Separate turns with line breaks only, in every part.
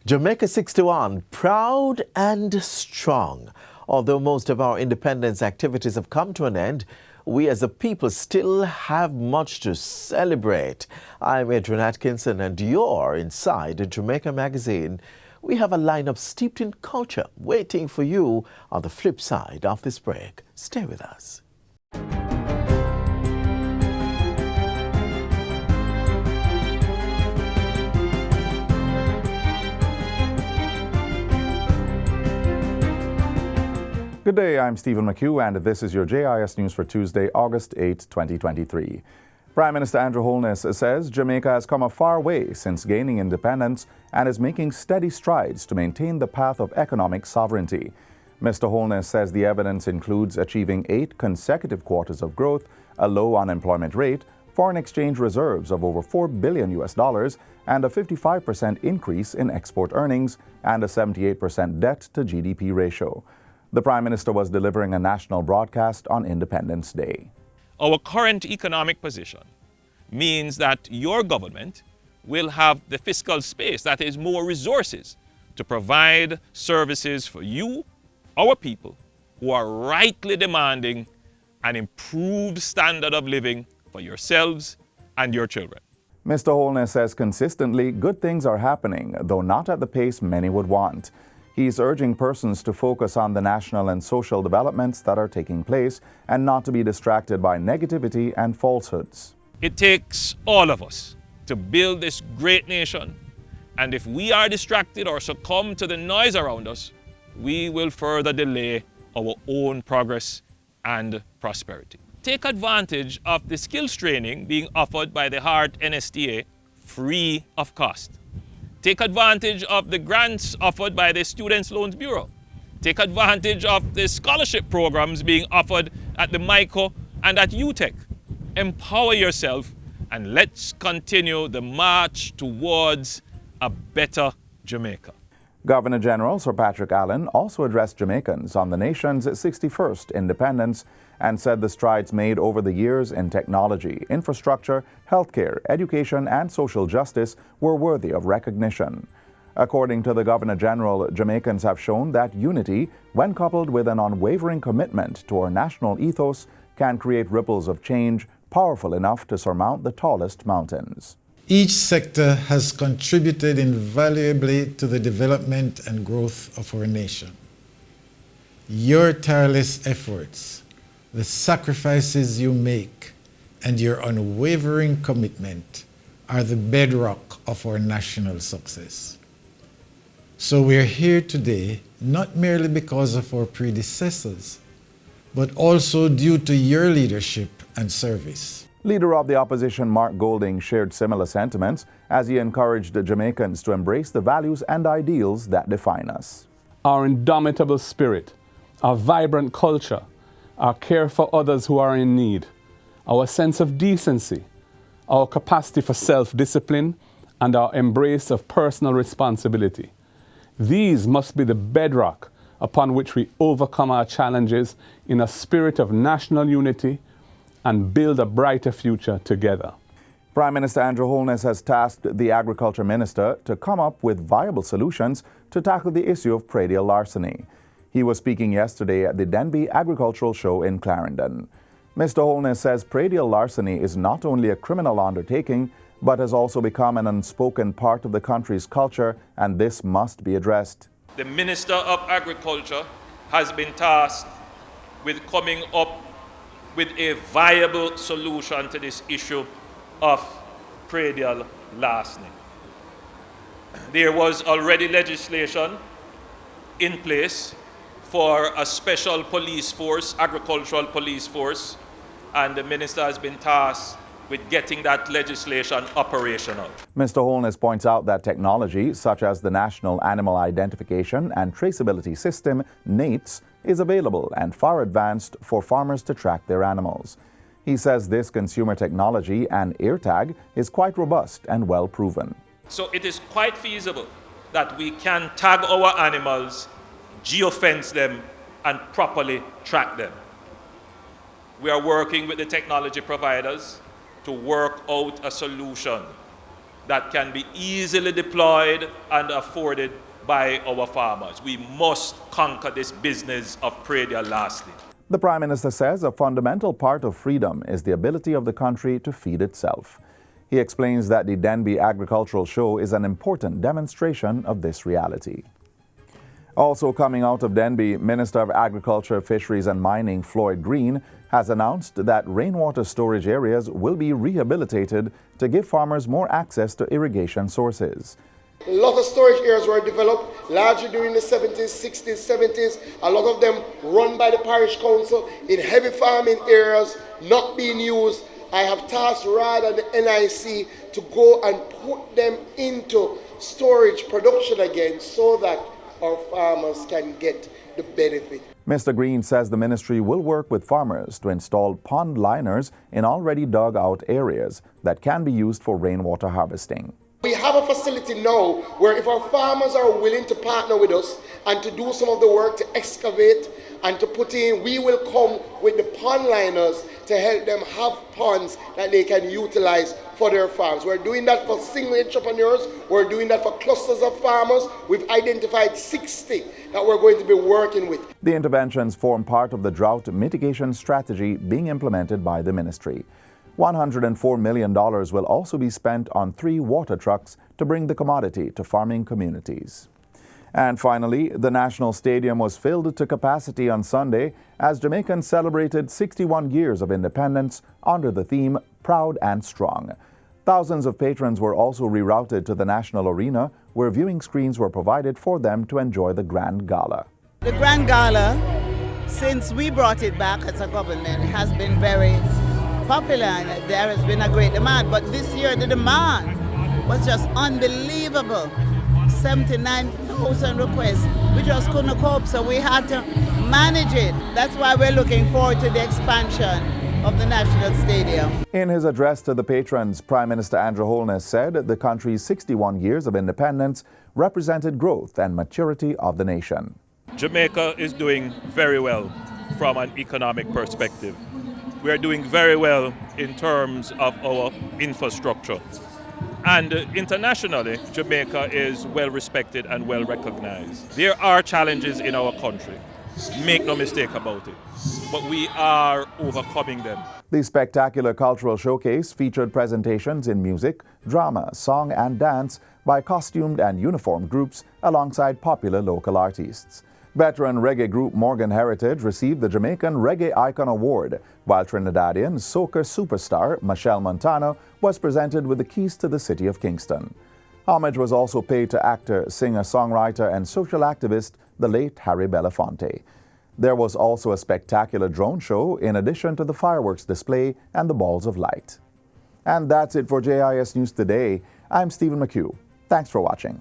Jamaica 61, proud and strong. Although most of our independence activities have come to an end, we as a people still have much to celebrate. I'm Adrian Atkinson and you're inside Jamaica Magazine. We have a lineup steeped in culture waiting for you on the flip side of this break. Stay with us.
Good day, I'm Stephen McHugh and this is your JIS News for Tuesday, August 8, 2023. Prime Minister Andrew Holness says Jamaica has come a far way since gaining independence and is making steady strides to maintain the path of economic sovereignty. Mr. Holness says the evidence includes achieving 8 consecutive quarters of growth, a low unemployment rate, foreign exchange reserves of over $4 billion, and a 55% increase in export earnings and a 78% debt to GDP ratio. The Prime Minister was delivering a national broadcast on Independence Day.
Our current economic position means that your government will have the fiscal space, that is more resources, to provide services for you, our people, who are rightly demanding an improved standard of living for yourselves and your children.
Mr. Holness says consistently good things are happening, though not at the pace many would want. He's urging persons to focus on the national and social developments that are taking place and not to be distracted by negativity and falsehoods.
It takes all of us to build this great nation, and if we are distracted or succumb to the noise around us, we will further delay our own progress and prosperity. Take advantage of the skills training being offered by the Heart NSTA free of cost. Take advantage of the grants offered by the Students' Loans Bureau. Take advantage of the scholarship programs being offered at the MICO and at UTEC. Empower yourself and let's continue the march towards a better Jamaica.
Governor General Sir Patrick Allen also addressed Jamaicans on the nation's 61st independence and said the strides made over the years in technology, infrastructure, healthcare, education, and social justice were worthy of recognition. According to the Governor General, Jamaicans have shown that unity, when coupled with an unwavering commitment to our national ethos, can create ripples of change powerful enough to surmount the tallest mountains.
Each sector has contributed invaluably to the development and growth of our nation. Your tireless efforts, the sacrifices you make, and your unwavering commitment are the bedrock of our national success. So we are here today not merely because of our predecessors, but also due to your leadership and service.
Leader of the opposition Mark Golding shared similar sentiments as he encouraged the Jamaicans to embrace the values and ideals that define us.
Our indomitable spirit, our vibrant culture, our care for others who are in need, our sense of decency, our capacity for self-discipline, and our embrace of personal responsibility. These must be the bedrock upon which we overcome our challenges in a spirit of national unity and build a brighter future together.
Prime Minister Andrew Holness has tasked the Agriculture Minister to come up with viable solutions to tackle the issue of predial larceny. He was speaking yesterday at the Denbigh Agricultural Show in Clarendon. Mr. Holness says predial larceny is not only a criminal undertaking, but has also become an unspoken part of the country's culture, and this must be addressed.
The Minister of Agriculture has been tasked with coming up with a viable solution to this issue of predial larceny. There was already legislation in place for a special police force, agricultural police force, and the minister has been tasked with getting that legislation operational.
Mr. Holness points out that technology such as the National Animal Identification and Traceability System, NATES, is available and far advanced for farmers to track their animals. He says this consumer technology and AirTag is quite robust and well proven.
So it is quite feasible that we can tag our animals, geofence them, and properly track them. We are working with the technology providers to work out a solution that can be easily deployed and afforded by our farmers. We must conquer this business of predial lastly.
The Prime Minister says a fundamental part of freedom is the ability of the country to feed itself. He explains that the Denby Agricultural Show is an important demonstration of this reality. Also coming out of Denby, Minister of Agriculture, Fisheries and Mining Floyd Green has announced that rainwater storage areas will be rehabilitated to give farmers more access to irrigation sources.
A lot of storage areas were developed largely during the 70s, 60s, 70s. A lot of them run by the parish council in heavy farming areas not being used. I have tasked RAD and the NIC to go and put them into storage production again so that our farmers can get the benefit.
Mr. Green says the ministry will work with farmers to install pond liners in already dug out areas that can be used for rainwater harvesting.
We have a facility now where if our farmers are willing to partner with us and to do some of the work to excavate and to put in, we will come with the pond liners to help them have ponds that they can utilize for their farms. We're doing that for single entrepreneurs. We're doing that for clusters of farmers. We've identified 60 that we're going to be working with.
The interventions form part of the drought mitigation strategy being implemented by the ministry. $104 million will also be spent on 3 water trucks to bring the commodity to farming communities. And finally, the National Stadium was filled to capacity on Sunday as Jamaicans celebrated 61 years of independence under the theme Proud and Strong. Thousands of patrons were also rerouted to the National Arena, where viewing screens were provided for them to enjoy the Grand Gala.
The Grand Gala, since we brought it back as a government, has been very popular and there has been a great demand. But this year the demand was just unbelievable. 79,000 requests. We just couldn't cope, so we had to manage it. That's why we're looking forward to the expansion of the National Stadium.
In his address to the patrons, Prime Minister Andrew Holness said the country's 61 years of independence represented growth and maturity of the nation.
Jamaica is doing very well from an economic perspective. We are doing very well in terms of our infrastructure. And internationally, Jamaica is well respected and well recognized. There are challenges in our country, make no mistake about it, but we are overcoming them.
The spectacular cultural showcase featured presentations in music, drama, song and dance by costumed and uniformed groups alongside popular local artists. Veteran reggae group Morgan Heritage received the Jamaican Reggae Icon Award, while Trinidadian soca superstar Machel Montano was presented with the keys to the city of Kingston. Homage was also paid to actor, singer, songwriter and social activist, the late Harry Belafonte. There was also a spectacular drone show in addition to the fireworks display and the balls of light. And that's it for JIS News Today. I'm Stephen McHugh. Thanks for watching.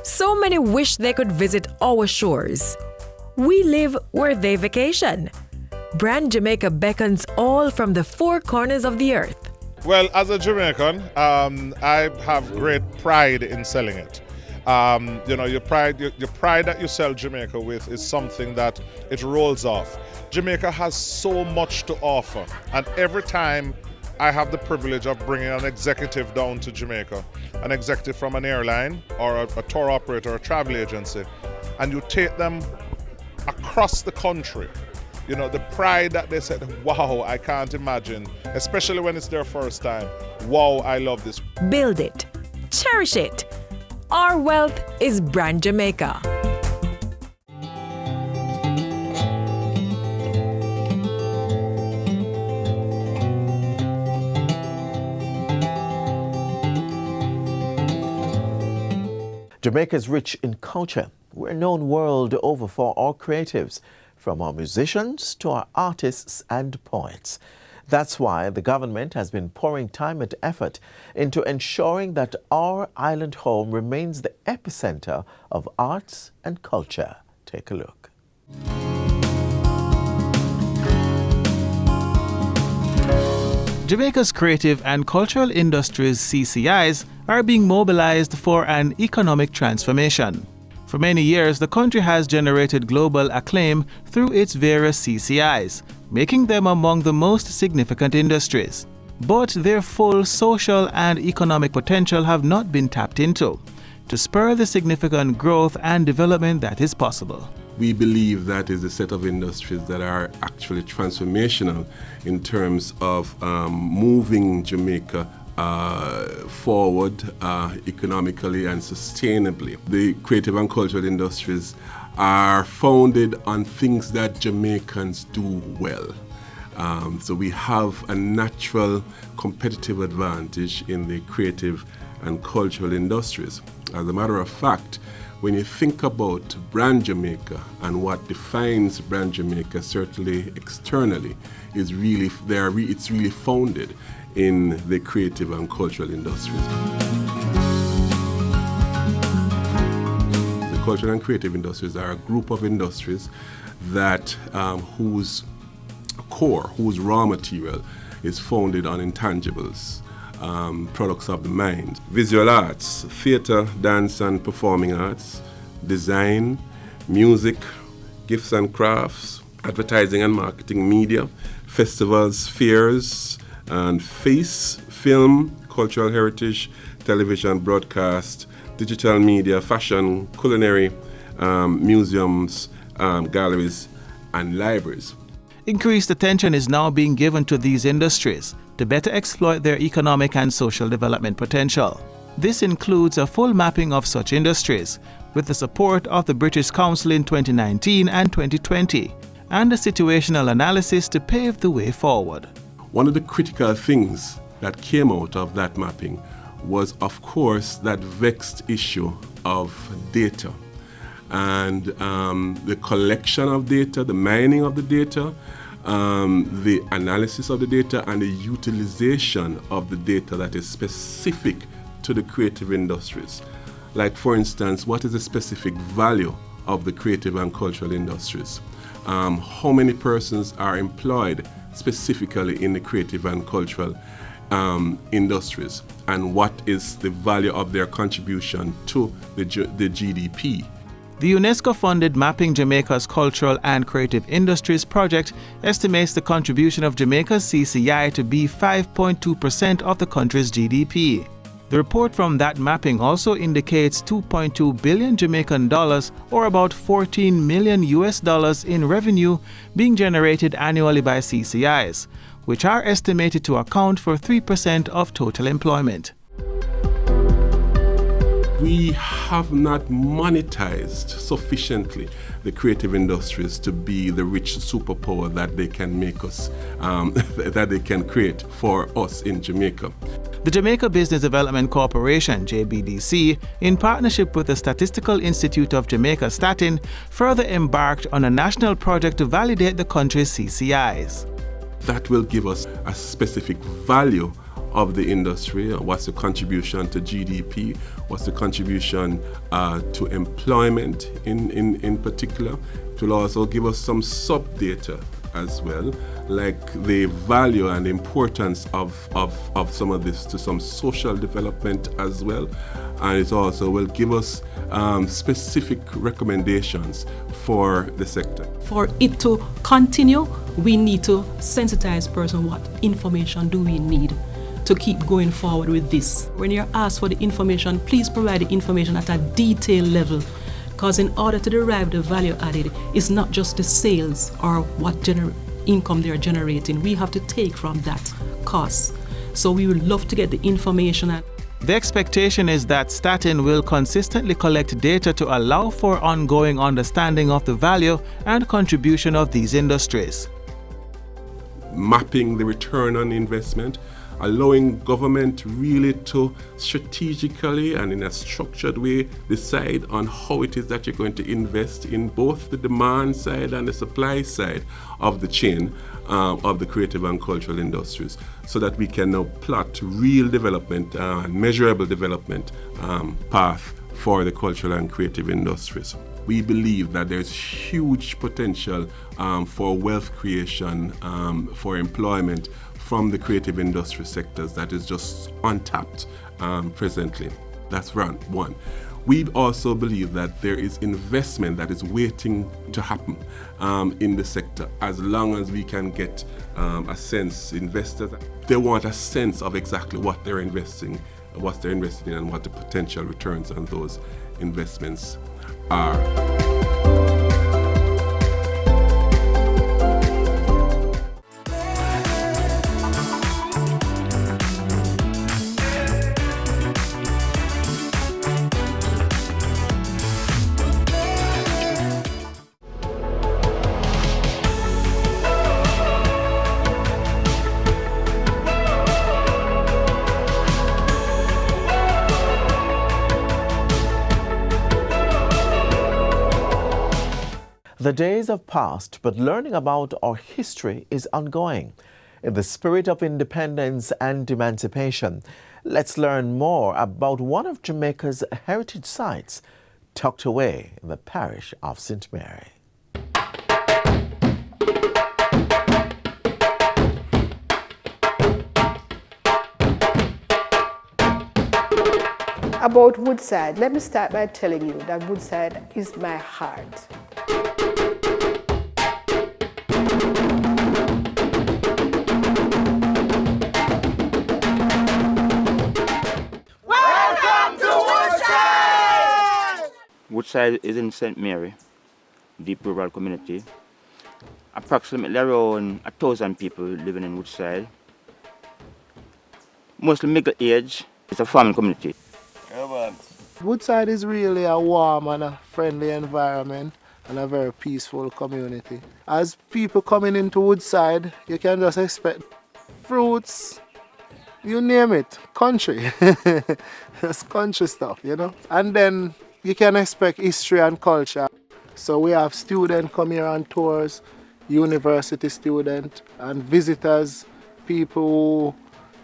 So many wish they could visit our shores. We live where they vacation. Brand Jamaica beckons all from the 4 corners of the earth.
Well, as a Jamaican, I have great pride in selling it. Your pride that you sell Jamaica with is something that it rolls off. Jamaica has so much to offer, and every time I have the privilege of bringing an executive down to Jamaica, an executive from an airline or a tour operator or a travel agency, and you take them across the country, the pride that they said, wow, I can't imagine, especially when it's their first time. Wow, I love this.
Build it. Cherish it. Our wealth is Brand Jamaica.
Jamaica is rich in culture. We're known world over for our creatives, from our musicians to our artists and poets. That's why the government has been pouring time and effort into ensuring that our island home remains the epicenter of arts and culture. Take a look.
Jamaica's creative and cultural industries, CCIs, are being mobilized for an economic transformation. For many years, the country has generated global acclaim through its various CCIs, making them among the most significant industries. But their full social and economic potential have not been tapped into to spur the significant growth and development that is possible.
We believe that is a set of industries that are actually transformational in terms of moving Jamaica forward economically and sustainably. The creative and cultural industries are founded on things that Jamaicans do well. So we have a natural competitive advantage in the creative and cultural industries. As a matter of fact, when you think about brand Jamaica and what defines brand Jamaica, certainly externally, it's really founded in the creative and cultural industries. The cultural and creative industries are a group of industries that whose core, whose raw material is founded on intangibles, products of the mind. Visual arts, theatre, dance and performing arts, design, music, gifts and crafts, advertising and marketing, media, festivals, fairs, and film, cultural heritage, television, broadcast, digital media, fashion, culinary, museums, galleries, and libraries.
Increased attention is now being given to these industries to better exploit their economic and social development potential. This includes a full mapping of such industries with the support of the British Council in 2019 and 2020, and a situational analysis to pave the way forward.
One of the critical things that came out of that mapping was, of course, that vexed issue of data and the collection of data, the mining of the data, the analysis of the data, and the utilization of the data that is specific to the creative industries. Like, for instance, what is the specific value of the creative and cultural industries? How many persons are employed specifically in the creative and cultural industries, and what is the value of their contribution to the GDP?
The UNESCO-funded Mapping Jamaica's Cultural and Creative Industries project estimates the contribution of Jamaica's CCI to be 5.2% of the country's GDP. The report from that mapping also indicates 2.2 billion Jamaican dollars, or about $14 million in revenue being generated annually by CCIs, which are estimated to account for 3% of total employment.
We have not monetized sufficiently the creative industries to be the rich superpower that they can make us, that they can create for us in Jamaica.
The Jamaica Business Development Corporation, JBDC, in partnership with the Statistical Institute of Jamaica, Statin, further embarked on a national project to validate the country's CCIs.
That will give us a specific value of the industry, what's the contribution to GDP, what's the contribution to employment in particular. It will also give us some sub-data as well, like the value and importance of some of this to some social development as well. And it also will give us specific recommendations for the sector.
For it to continue, we need to sensitize person what information do we need to keep going forward with this. When you're asked for the information, please provide the information at a detailed level, because in order to derive the value added, it's not just the sales or what income they're generating. We have to take from that cost. So we would love to get the information.
The expectation is that Statin will consistently collect data to allow for ongoing understanding of the value and contribution of these industries.
Mapping the return on investment, allowing government really to strategically and in a structured way decide on how it is that you're going to invest in both the demand side and the supply side of the chain of the creative and cultural industries, so that we can now plot real development and measurable development path for the cultural and creative industries. We believe that there's huge potential for wealth creation, for employment from the creative industry sectors that is just untapped presently. That's round one. We also believe that there is investment that is waiting to happen in the sector. As long as we can get a sense, investors, they want a sense of exactly what they're investing in and what the potential returns on those investments are.
The days have passed, but learning about our history is ongoing. In the spirit of independence and emancipation, let's learn more about one of Jamaica's heritage sites, tucked away in the parish of St. Mary.
About Woodside, let me start by telling you that Woodside is my heart.
Welcome to Woodside!
Woodside is in St. Mary, deep rural community. Approximately around 1,000 people living in Woodside. Mostly middle age. It's a farming community.
Woodside is really a warm and a friendly environment and a very peaceful community. As people coming into Woodside, you can just expect fruits, you name it, country. It's country stuff, you know. And then you can expect history and culture. So we have students come here on tours, university students and visitors, people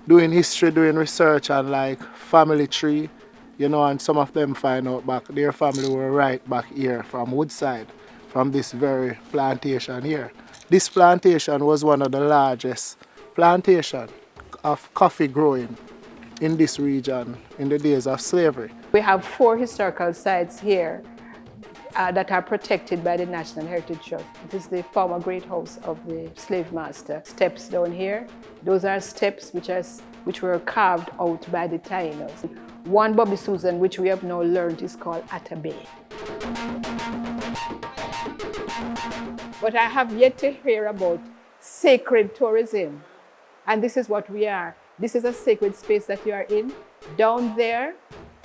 doing history, doing research and like family tree. You know, and some of them find out back their family were right back here from Woodside, from this very plantation here. This plantation was one of the largest plantations of coffee growing in this region in the days of slavery.
We have 4 historical sites here that are protected by the National Heritage Trust. This is the former great house of the slave master. Steps down here, those are steps which were carved out by the Tainos. One Bobby Susan, which we have now learned, is called Atabey. But I have yet to hear about sacred tourism. And this is what we are. This is a sacred space that you are in. Down there,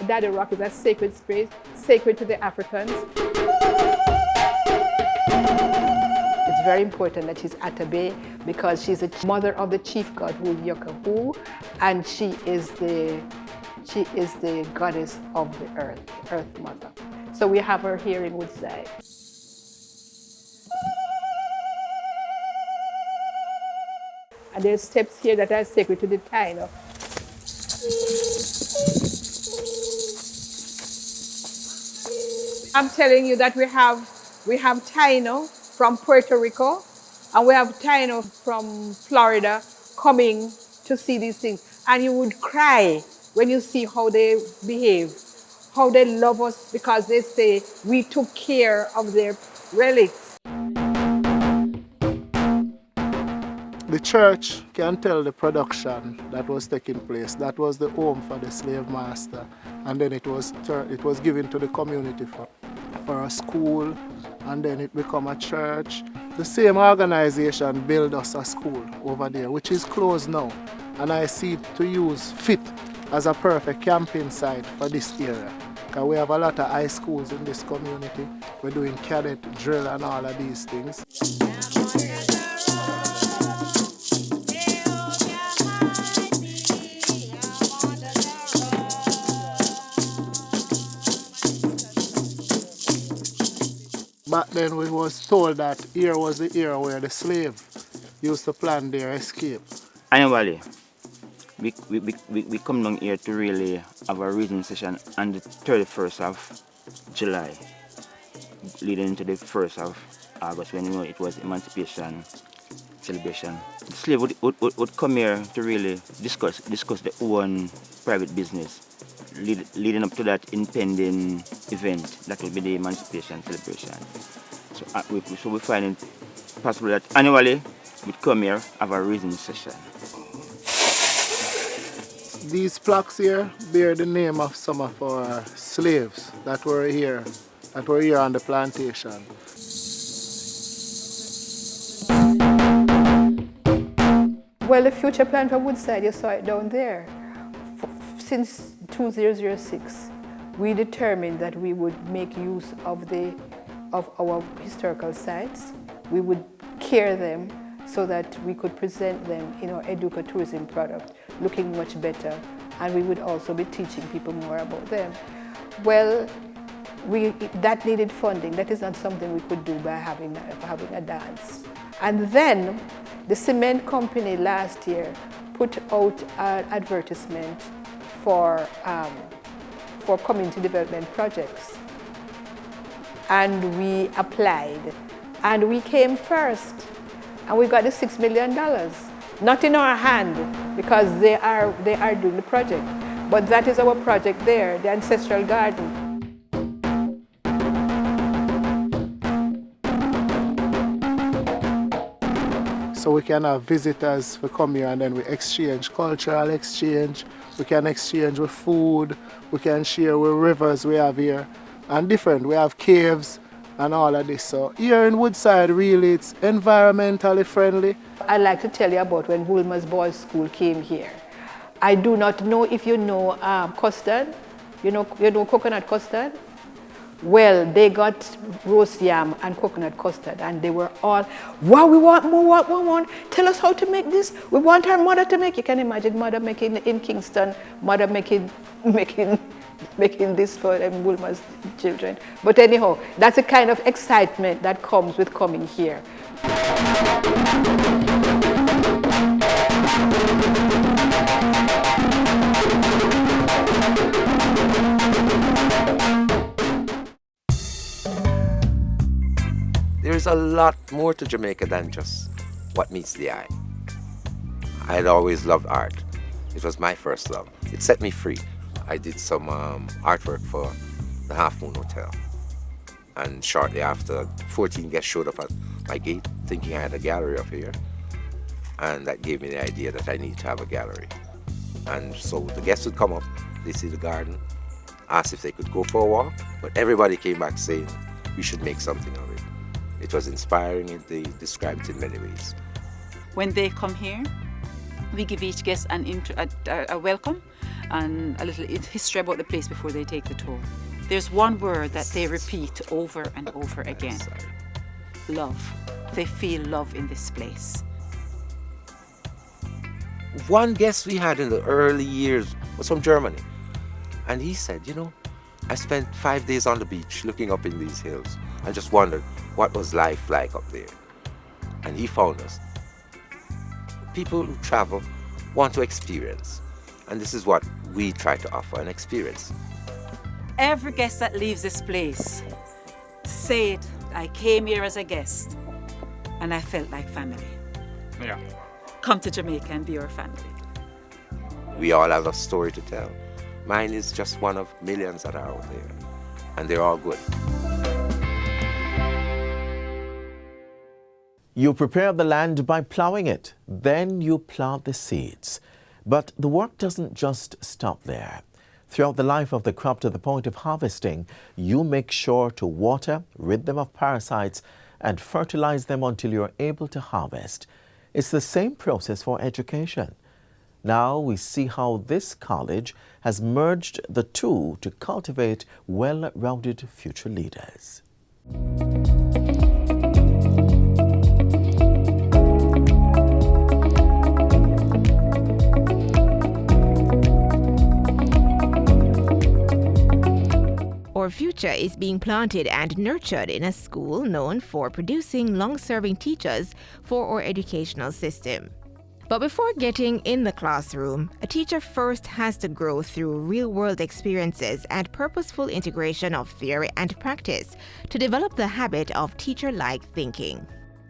Daddy Rock is a sacred space, sacred to the Africans. It's very important that she's Atabey because she's the mother of the chief god who is Yokahu, and she is the goddess of the earth, Earth Mother. So we have her here in Woodside. And there's steps here that are sacred to the Taino. I'm telling you that we have Taino from Puerto Rico, and we have Taino from Florida coming to see these things. And you would cry when you see how they behave, how they love us because they say we took care of their relics.
The church can tell the production that was taking place. That was the home for the slave master, and then it was given to the community for a school, and then it became a church. The same organization built us a school over there, which is closed now, and I see it to use fit as a perfect camping site for this area. Because we have a lot of high schools in this community. We're doing cadet drill and all of these things. Back then we was told that here was the era where the slave used to plan their escape.
Annually, we come down here to really have a reading session on the 31st of July, leading into the 1st of August when it was Emancipation celebration. The slave would come here to really discuss their own private business, leading up to that impending event that will be the emancipation celebration. So we find it possible that annually we'd come here, have a reading session.
These plaques here bear the name of some of our slaves that were here on the plantation.
Well, the future plan for Woodside, you saw it down there. Since 2006, we determined that we would make use of our historical sites. We would care them so that we could present them in our educatourism product, looking much better, and we would also be teaching people more about them. Well, that needed funding. That is not something we could do by having a dance. And then the cement company last year put out an advertisement for community development projects. And we applied. And we came first. And we got the $6 million. Not in our hand, because they are doing the project. But that is our project there, the ancestral garden.
So we can have visitors who come here and then we exchange, cultural exchange. We can exchange with food. We can share with rivers we have here. And different, we have caves and all of this. So here in Woodside, really, it's environmentally friendly.
I'd like to tell you about when Woolmer's Boys School came here. I do not know if you know custard. You know coconut custard? Well, they got roast yam and coconut custard, and they were all, wow, we want more, what we want. Tell us how to make this. We want our mother to make. You can imagine mother making in Kingston, mother making this for them Woolmer's children. But anyhow, that's the kind of excitement that comes with coming here.
There's a lot more to Jamaica than just what meets the eye. I had always loved art. It was my first love. It set me free. I did some artwork for the Half Moon Hotel. And shortly after, 14 guests showed up at my gate thinking I had a gallery up here. And that gave me the idea that I need to have a gallery. And so the guests would come up, they see the garden, ask if they could go for a walk, but everybody came back saying we should make something of it. It was inspiring and they described it in many ways.
When they come here, we give each guest a welcome and a little history about the place before they take the tour. There's one word that they repeat over and over again. Love. They feel love in this place.
One guest we had in the early years was from Germany. And he said, I spent 5 days on the beach looking up in these hills. I just wondered what was life like up there. And he found us. People who travel want to experience. And this is what we try to offer, an experience.
Every guest that leaves this place, say it, I came here as a guest and I felt like family.
Yeah.
Come to Jamaica and be your family.
We all have a story to tell. Mine is just one of millions that are out there. And they're all good.
You prepare the land by plowing it, then you plant the seeds. But the work doesn't just stop there. Throughout the life of the crop to the point of harvesting, you make sure to water, rid them of parasites, and fertilize them until you're able to harvest. It's the same process for education. Now we see how this college has merged the two to cultivate well-rounded future leaders.
Our future is being planted and nurtured in a school known for producing long-serving teachers for our educational system. But before getting in the classroom, a teacher first has to grow through real-world experiences and purposeful integration of theory and practice to develop the habit of teacher-like thinking.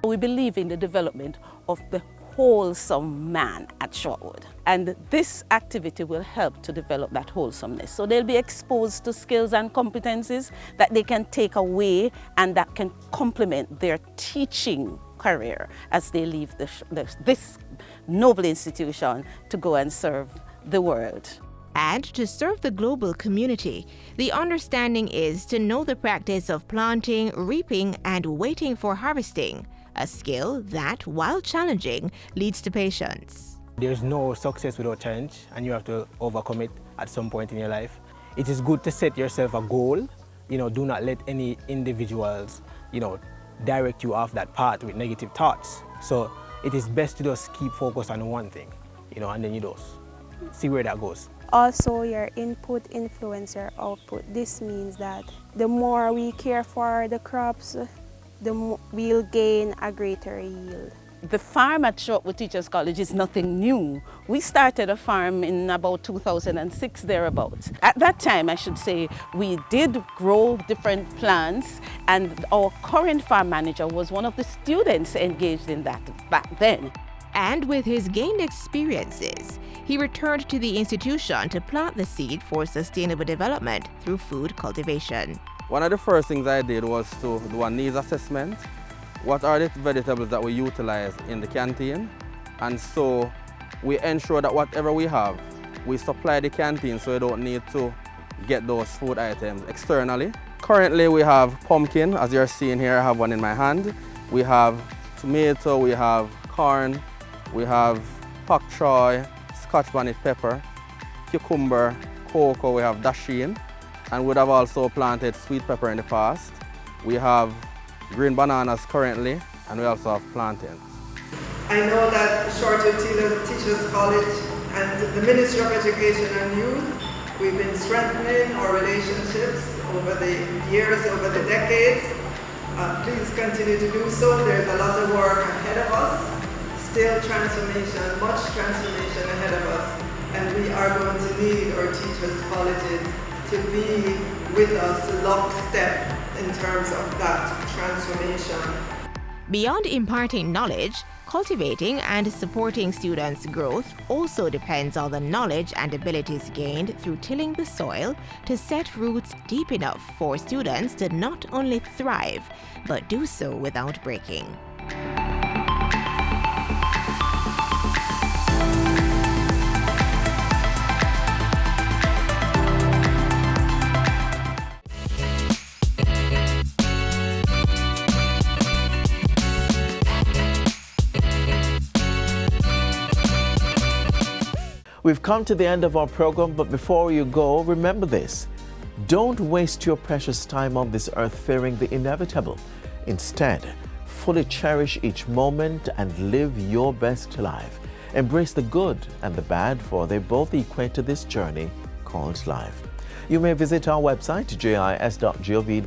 We believe in the development of the wholesome man at Shortwood, and this activity will help to develop that wholesomeness. So they'll be exposed to skills and competencies that they can take away and that can complement their teaching career as they leave this noble institution to go and serve the world.
And to serve the global community, the understanding is to know the practice of planting, reaping, and waiting for harvesting, a skill that, while challenging, leads to patience.
There's no success without challenge, and you have to overcome it at some point in your life. It is good to set yourself a goal. Do not let any individuals, direct you off that path with negative thoughts. So it is best to just keep focused on one thing, and then you just see where that goes.
Also, your input influences your output. This means that the more we care for the crops, the more we'll gain a greater yield.
The farm at Shortwood Teachers College is nothing new. We started a farm in about 2006, thereabouts. At that time, I should say, we did grow different plants, and our current farm manager was one of the students engaged in that back then.
And with his gained experiences, he returned to the institution to plant the seed for sustainable development through food cultivation.
One of the first things I did was to do a needs assessment. What are the vegetables that we utilize in the canteen? And so we ensure that whatever we have, we supply the canteen so we don't need to get those food items externally. Currently we have pumpkin, as you're seeing here, I have one in my hand. We have tomato, we have corn, we have pak choy, Scotch bonnet pepper, cucumber, cocoa, we have dasheen, and would have also planted sweet pepper in the past. We have green bananas currently, and we also have plantains.
I know that Shortwood Teachers College and the Ministry of Education and Youth, we've been strengthening our relationships over the years, over the decades. Please continue to do so. There's a lot of work ahead of us. Still transformation, much transformation ahead of us. And we are going to need our teachers' colleges to be with us lockstep in terms of that transformation.
Beyond imparting knowledge, cultivating and supporting students' growth also depends on the knowledge and abilities gained through tilling the soil to set roots deep enough for students to not only thrive, but do so without breaking.
We've come to the end of our program, but before you go, remember this. Don't waste your precious time on this earth fearing the inevitable. Instead, fully cherish each moment and live your best life. Embrace the good and the bad, for they both equate to this journey called life. You may visit our website, jis.gov.jm,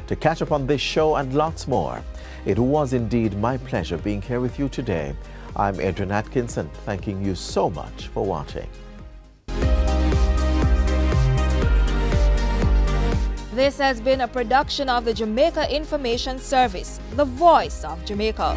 to catch up on this show and lots more. It was indeed my pleasure being here with you today. I'm Adrian Atkinson, thanking you so much for watching.
This has been a production of the Jamaica Information Service, the voice of Jamaica.